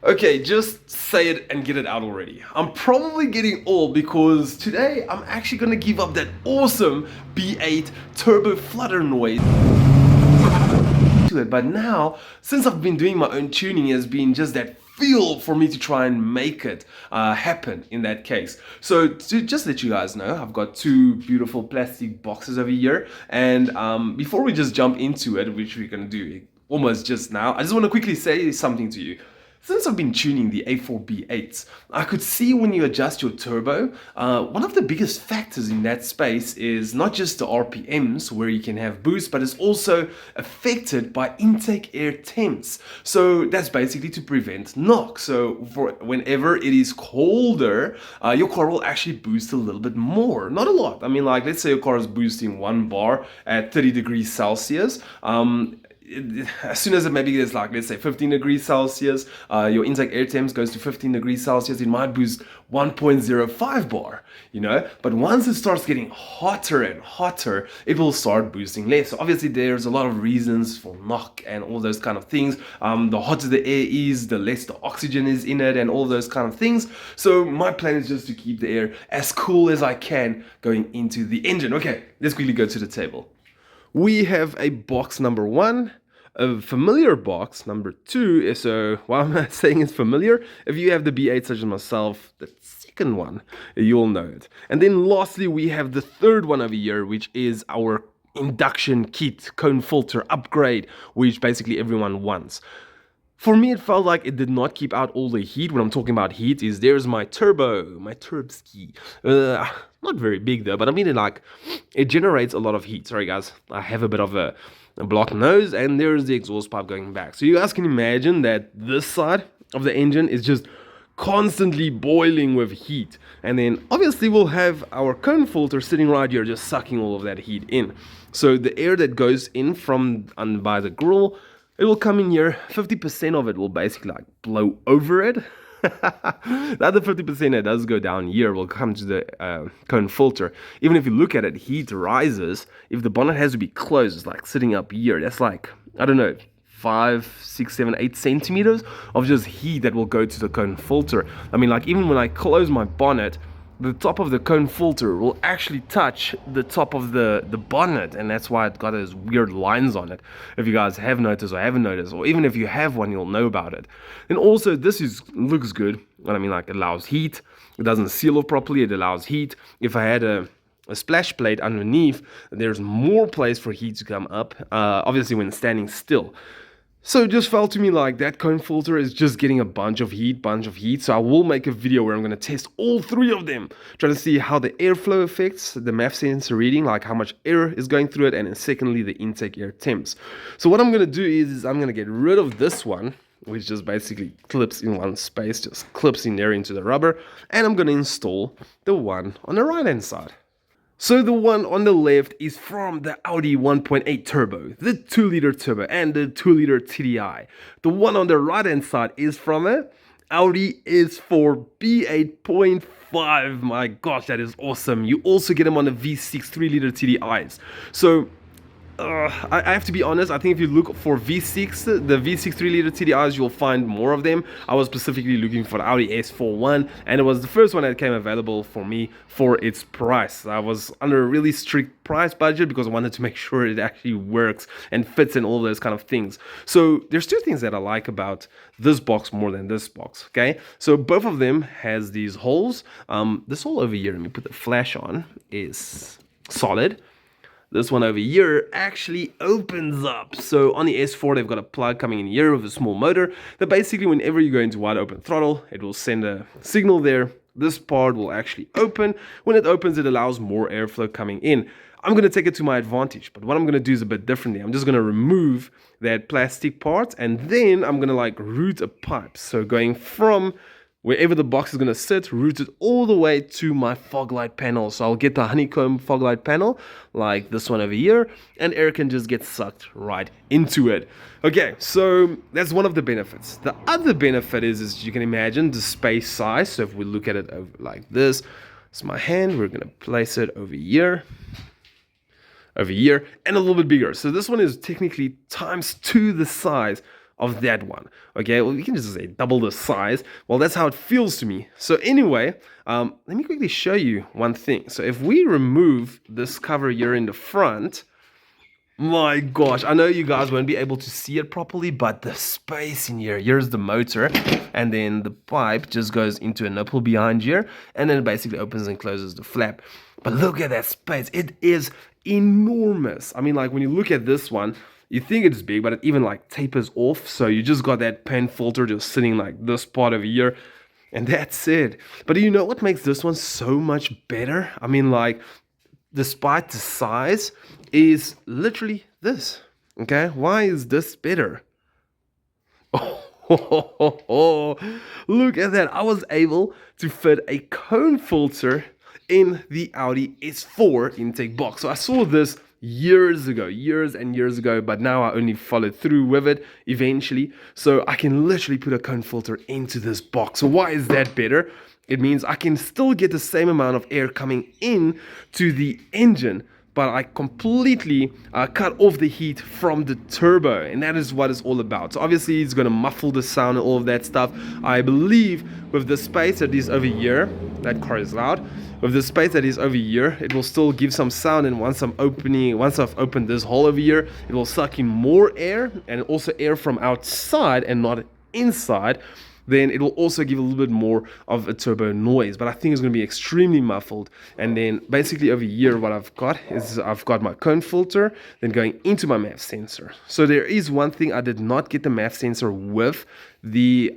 Okay, just say it and get it out already. I'm probably getting old because today I'm actually gonna give up that awesome B8 turbo flutter noise to it. But now, since I've been doing my own tuning, it has been just that feel for me to try and make it happen in that case. So to just let you guys know, I've got two beautiful plastic boxes over here. And before we just jump into it, which we're gonna do almost just now, I just want to quickly say something to you. Since I've been tuning the A4B8s, I could see when you adjust your turbo, one of the biggest factors in that space is not just the RPMs where you can have boost, but it's also affected by intake air temps. So that's basically to prevent knock. So for whenever it is colder, your car will actually boost a little bit more. Not a lot. I mean, like, let's say your car is boosting 1 bar at 30 degrees Celsius. As soon as it maybe gets like, let's say 15 degrees Celsius, your intake air temps goes to 15 degrees Celsius, it might boost 1.05 bar, you know. But once it starts getting hotter and hotter, it will start boosting less. So obviously there's a lot of reasons for knock and all those kind of things. The hotter the air is, the less the oxygen is in it and all those kind of things. So my plan is just to keep the air as cool as I can going into the engine. Okay, let's quickly go to the table. We have a box number 1, a familiar box number 2. So why am I saying it's familiar? If you have the B8 such as myself, the second one, you'll know it. And then lastly, we have the third one over here, which is our induction kit cone filter upgrade, which basically everyone wants. For me, it felt like it did not keep out all the heat. When I'm talking about heat, is there's my turbo, my turbski. Not very big though, but I mean it generates a lot of heat. Sorry guys, I have a bit of a blocked nose, and there's the exhaust pipe going back. So you guys can imagine that this side of the engine is just constantly boiling with heat. And then obviously we'll have our cone filter sitting right here just sucking all of that heat in. So the air that goes in from by the grill, it will come in here. 50% of it will basically like blow over it. The other 50% that does go down here will come to the cone filter. Even if you look at it, heat rises. If the bonnet has to be closed, it's like sitting up here. That's like, I don't know, 5, 6, 7, 8 centimeters of just heat that will go to the cone filter. I mean, like, even when I close my bonnet, the top of the cone filter will actually touch the top of the bonnet, and that's why it got those weird lines on it. If you guys have noticed or haven't noticed, or even if you have one, you'll know about it. And also, looks good. I mean, like, it allows heat. It doesn't seal off properly. It allows heat. If I had a splash plate underneath, there's more place for heat to come up, obviously when standing still. So it just felt to me like that cone filter is just getting a bunch of heat. So I will make a video where I'm going to test all 3 of them, trying to see how the airflow affects the MAF sensor reading, like how much air is going through it, and then secondly, the intake air temps. So what I'm going to do is I'm going to get rid of this one, which just basically clips in one space, just clips in there into the rubber, and I'm going to install the one on the right hand side. So the one on the left is from the Audi 1.8 turbo, the 2-liter turbo, and the 2-liter TDI. The one on the right hand side is from a Audi S4 B8.5. My gosh, that is awesome. You also get them on the V6 3-liter TDIs. So I have to be honest, I think if you look for V6, the V6 3-liter TDIs, you'll find more of them. I was specifically looking for the Audi S4 one, and it was the first one that came available for me for its price. I was under a really strict price budget because I wanted to make sure it actually works and fits and all those kind of things. So there's 2 things that I like about this box more than this box, okay? So both of them has these holes. This hole over here, let me put the flash on, is solid. This one over here actually opens up. So on the S4, they've got a plug coming in here with a small motor that basically whenever you go into wide open throttle, it will send a signal there. This part will actually open. When it opens, it allows more airflow coming in. I'm going to take it to my advantage, but what I'm going to do is a bit differently. I'm just going to remove that plastic part, and then I'm going to like route a pipe. So going from wherever the box is going to sit, route it all the way to my fog light panel. So I'll get the honeycomb fog light panel, like this one over here, and air can just get sucked right into it. Okay, so that's one of the benefits. The other benefit is you can imagine the space size. So if we look at it over like this, it's my hand, we're going to place it over here, and a little bit bigger. So this one is technically times 2 the size of that one. Okay, well, we can just say double the size. Well, that's how it feels to me. So anyway, let me quickly show you one thing. So if we remove this cover here in the front, my gosh, I know you guys won't be able to see it properly, but the space in here, here's the motor, and then the pipe just goes into a nipple behind here, and then it basically opens and closes the flap. But look at that space, it is enormous. I mean, like when you look at this one, you think it's big, but it even like tapers off, so you just got that pen filter just sitting like this part over here, and that's it. But do you know what makes this one so much better? I mean, like, despite the size, is literally this. Okay, why is this better? Oh, look at that. I was able to fit a cone filter in the Audi S4 intake box. So I saw this years and years ago, but now I only followed through with it eventually. So I can literally put a cone filter into this box. So why is that better? It means I can still get the same amount of air coming in to the engine, but I completely cut off the heat from the turbo, and that is what it's all about. So obviously it's going to muffle the sound and all of that stuff. I believe with the space that is over here, that car is loud, with the space that is over here, it will still give some sound, and once I've opened this hole over here, it will suck in more air, and also air from outside and not inside. Then it will also give a little bit more of a turbo noise, but I think it's going to be extremely muffled. And then basically over here, what I've got is I've got my cone filter, then going into my MAF sensor. So there is one thing, I did not get the MAF sensor with the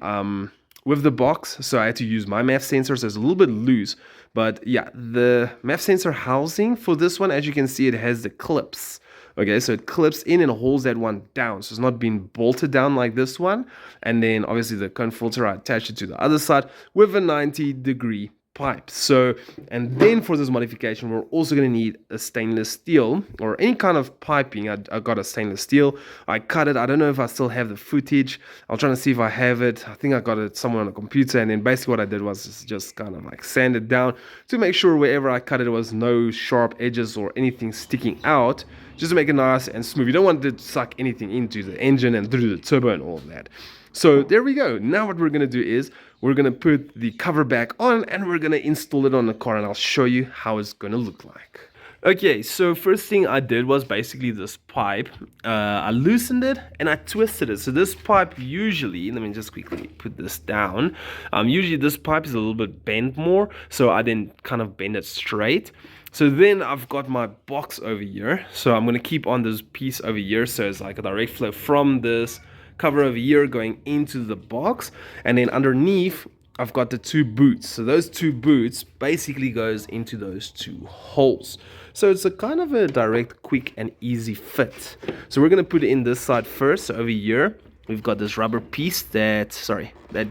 box, so I had to use my MAF sensor, so it's a little bit loose. But yeah, the MAF sensor housing for this one, as you can see, it has the clips. Okay, so it clips in and holds that one down, so it's not being bolted down like this one. And then obviously the cone filter, I attached it to the other side with a 90-degree pipe. So, and then for this modification, we're also going to need a stainless steel or any kind of piping. I got a stainless steel. I cut it. I don't know if I still have the footage. I'll try to see if I have it. I think I got it somewhere on the computer. And then basically what I did was just kind of like sand it down to make sure wherever I cut it, there was no sharp edges or anything sticking out, just to make it nice and smooth. You don't want it to suck anything into the engine and through the turbo and all of that. So there we go. Now what we're going to do is we're going to put the cover back on and we're going to install it on the car, and I'll show you how it's going to look like. Okay, so first thing I did was basically this pipe. I loosened it and I twisted it. So this pipe usually, let me just quickly put this down. Usually this pipe is a little bit bent more, so I then kind of bend it straight. So then I've got my box over here. So I'm going to keep on this piece over here, so it's like a direct flow from this cover over here going into the box, and then underneath I've got the two boots. So those two boots basically goes into those two holes. So it's a kind of a direct, quick and easy fit. So we're going to put it in this side first. So over here we've got this rubber piece that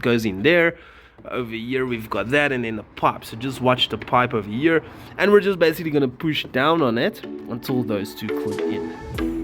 goes in there. Over here we've got that, and then the pipe. So just watch the pipe over here, and we're just basically going to push down on it until those two clip in.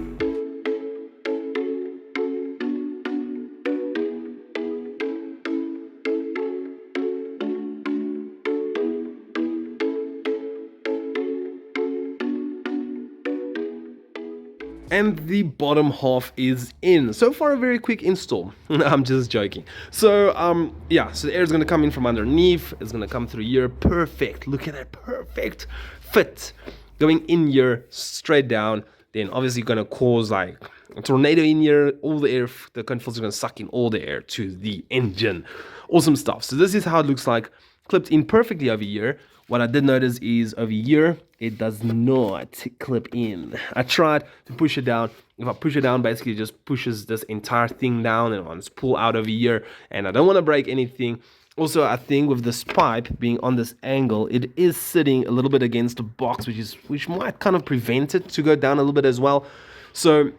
And the bottom half is in. So far a very quick install. I'm just joking. So yeah, so the air is going to come in from underneath. It's going to come through here. Perfect. Look at that, perfect fit going in here straight down. Then obviously going to cause like a tornado in here. All the air, the cone filter is going to suck in all the air to the engine. Awesome stuff. So this is how it looks like, clipped in perfectly over here. What I did notice is over here, it does not clip in. I tried to push it down. If I push it down, basically it just pushes this entire thing down, and it's pull out over here, and I don't want to break anything. Also, I think with this pipe being on this angle, it is sitting a little bit against the box, which might kind of prevent it to go down a little bit as well. So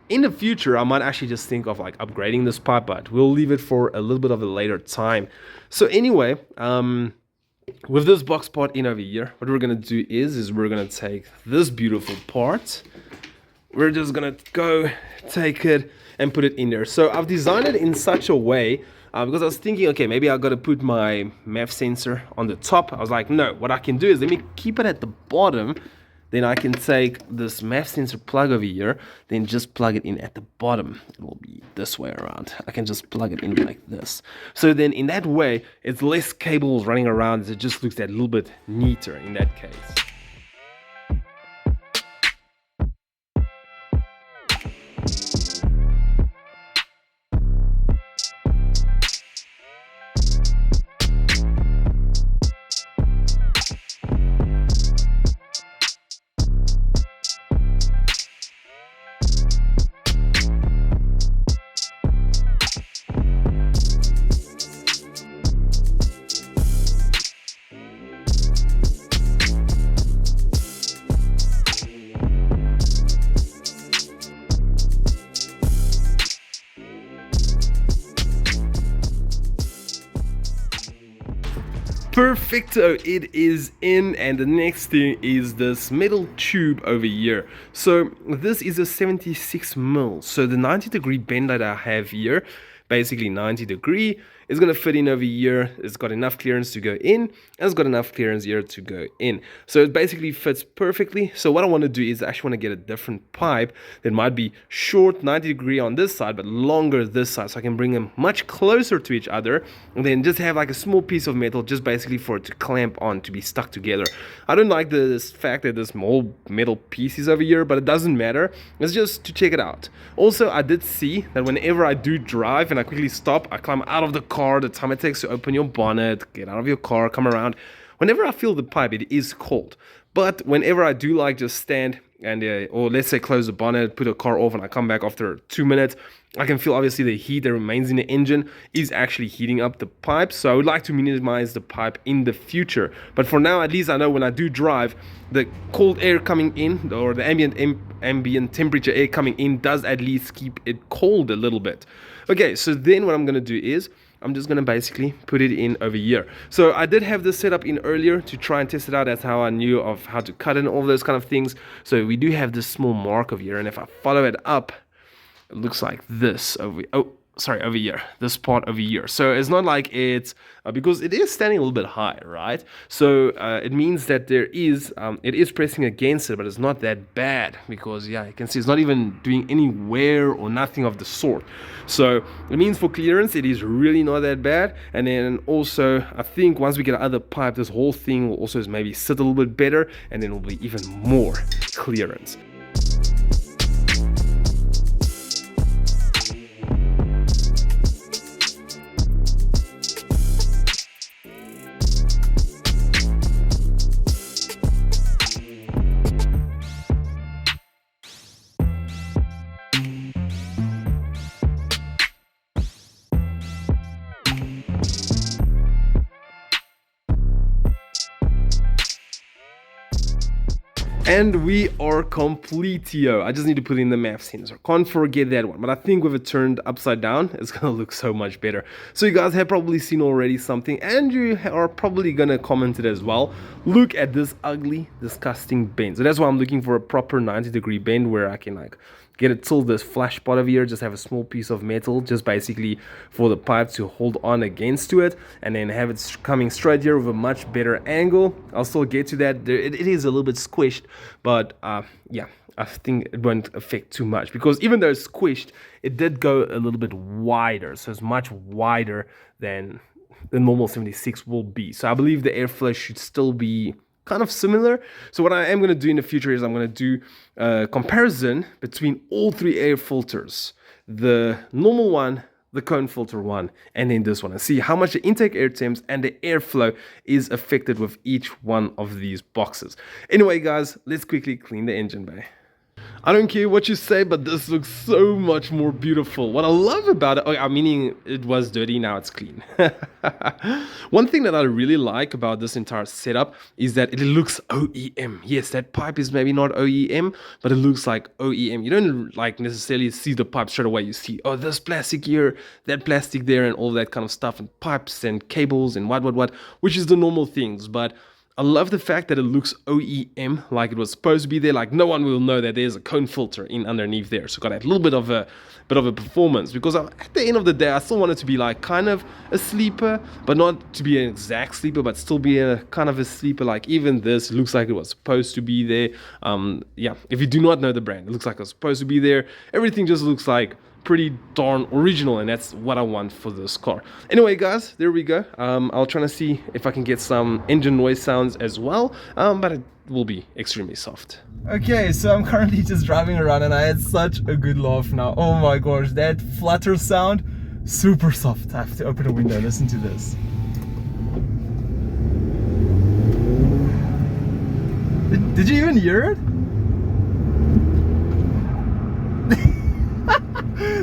in the future, I might actually just think of like upgrading this pipe, but we'll leave it for a little bit of a later time. So anyway, with this box part in over here, what we're going to do is we're going to take this beautiful part. We're just going to go take it and put it in there. So I've designed it in such a way, because I was thinking, okay, maybe I got to put my MAF sensor on the top. I was like, no, what I can do is let me keep it at the bottom, then I can take this MAF sensor plug over here, then just plug it in at the bottom. It will be this way around. I can just plug it in like this. So then in that way, it's less cables running around. It just looks a little bit neater in that case. Perfecto, it is in, and the next thing is this metal tube over here. So this is a 76 mil, so the 90-degree bend that I have here, basically 90 degree, is going to fit in over here. It's got enough clearance to go in, and it's got enough clearance here to go in. So it basically fits perfectly. So what I want to do is I actually want to get a different pipe that might be short 90 degree on this side, but longer this side, so I can bring them much closer to each other, and then just have like a small piece of metal just basically for it to clamp on, to be stuck together. I don't like this fact that this whole metal piece is over here, but it doesn't matter. It's just to check it out. Also, I did see that whenever I do drive and I quickly stop, I climb out of the car, the time it takes to open your bonnet, get out of your car, come around. Whenever I feel the pipe, it is cold. But whenever I do like just stand and, or let's say close the bonnet, put a car off, and I come back after 2 minutes, I can feel obviously the heat that remains in the engine is actually heating up the pipe. So I would like to minimize the pipe in the future. But for now, at least I know when I do drive, the cold air coming in, or the ambient temperature air coming in, does at least keep it cold a little bit. Okay, so then what I'm going to do is I'm just going to basically put it in over here. So I did have this set up in earlier to try and test it out. That's how I knew of how to cut it and all those kind of things. So we do have this small mark over here, and if I follow it up, it looks like this over over here, this part over here. So it's not like it's because it is standing a little bit high, right? So it means that there is it is pressing against it, but it's not that bad, because yeah, you can see it's not even doing any wear or nothing of the sort. So it means for clearance it is really not that bad. And then also I think once we get other pipe, this whole thing will also maybe sit a little bit better, and then it will be even more clearance. And we are completio. I just need to put in the MAF sensor. Can't forget that one. But I think with it turned upside down, it's going to look so much better. So you guys have probably seen already something, and you are probably going to comment it as well. Look at this ugly, disgusting bend. So that's why I'm looking for a proper 90-degree bend where I can like get it till this flash spot over here, just have a small piece of metal, just basically for the pipe to hold on against to it, and then have it coming straight here with a much better angle. I'll still get to that. It is a little bit squished, but yeah, I think it won't affect too much, because even though it's squished, it did go a little bit wider, so it's much wider than the normal 76 will be. So I believe the airflow should still be kind of similar. So what I am going to do in the future is I'm going to do a comparison between all three air filters, the normal one, the cone filter one, and then this one, and see how much the intake air temps and the airflow is affected with each one of these boxes. Anyway guys, let's quickly clean the engine bay. I don't care what you say, but this looks so much more beautiful. What I love about it, meaning it was dirty, now it's clean. One thing that I really like about this entire setup is that it looks OEM. Yes, that pipe is maybe not OEM, but it looks like OEM. You don't like necessarily see the pipe straight away. You see, oh, this plastic here, that plastic there, and all that kind of stuff, and pipes and cables and what, which is the normal things. But I love the fact that it looks OEM, like it was supposed to be there. Like no one will know that there's a cone filter in underneath there. So got that little bit of a performance, because at the end of the day, I still want it to be like kind of a sleeper, but not to be an exact sleeper, but still be a kind of a sleeper. Like even this looks like it was supposed to be there. Yeah, if you do not know the brand, it looks like it was supposed to be there. Everything just looks like pretty darn original, and that's what I want for this car. Anyway guys, there we go. I'll try to see if I can get some engine noise sounds as well, but it will be extremely soft. Okay, so I'm currently just driving around and I had such a good laugh now. Oh my gosh, that flutter sound, super soft. I have to open a window, listen to this. Did you even hear it?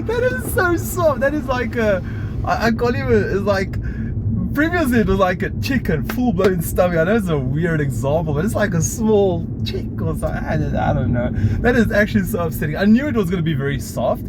That is so soft. That is like I can't even, it's like, previously it was like a chicken, full-blown stomach. I know it's a weird example, but it's like a small chick or something. I don't know. That is actually so upsetting. I knew it was going to be very soft.